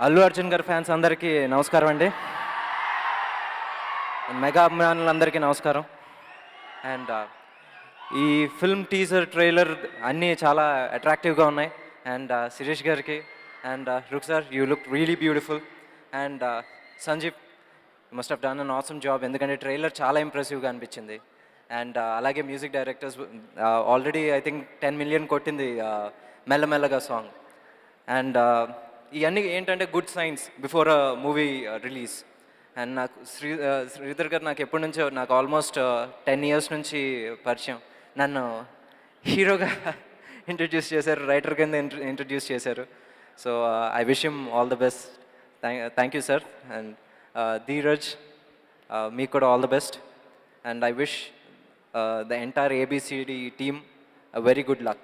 అల్లు అర్జున్ గారి ఫ్యాన్స్ అందరికీ నమస్కారం అండి. మెగా అభిమానులందరికీ నమస్కారం. అండ్ ఈ ఫిల్మ్ టీజర్ ట్రైలర్ అన్నీ చాలా అట్రాక్టివ్గా ఉన్నాయి. అండ్ శిరీష్ గారికి and Rukshar, you look really beautiful. And Sanjeev, you must have done an awesome job, ఎందుకంటే ట్రైలర్ చాలా ఇంప్రెసివ్గా అనిపించింది. అండ్ అలాగే music directors already I think 10 million కొట్టింది మెల్లమెల్లగా సాంగ్. అండ్ ఇవన్నీ ఏంటంటే good signs before movie release. And నాకు శ్రీధర్ గారు నాకు ఎప్పటి నుంచో, నాకు ఆల్మోస్ట్ 10 ఇయర్స్ నుంచి పరిచయం. నన్ను హీరోగా ఇంట్రడ్యూస్ చేశారు, రైటర్ కింద ఇంట్రడ్యూస్ చేశారు. So I wish him all the best. Thank you sir. And Dheeraj, మీకు కూడా all the best. And I wish the entire ABCD team a very good luck.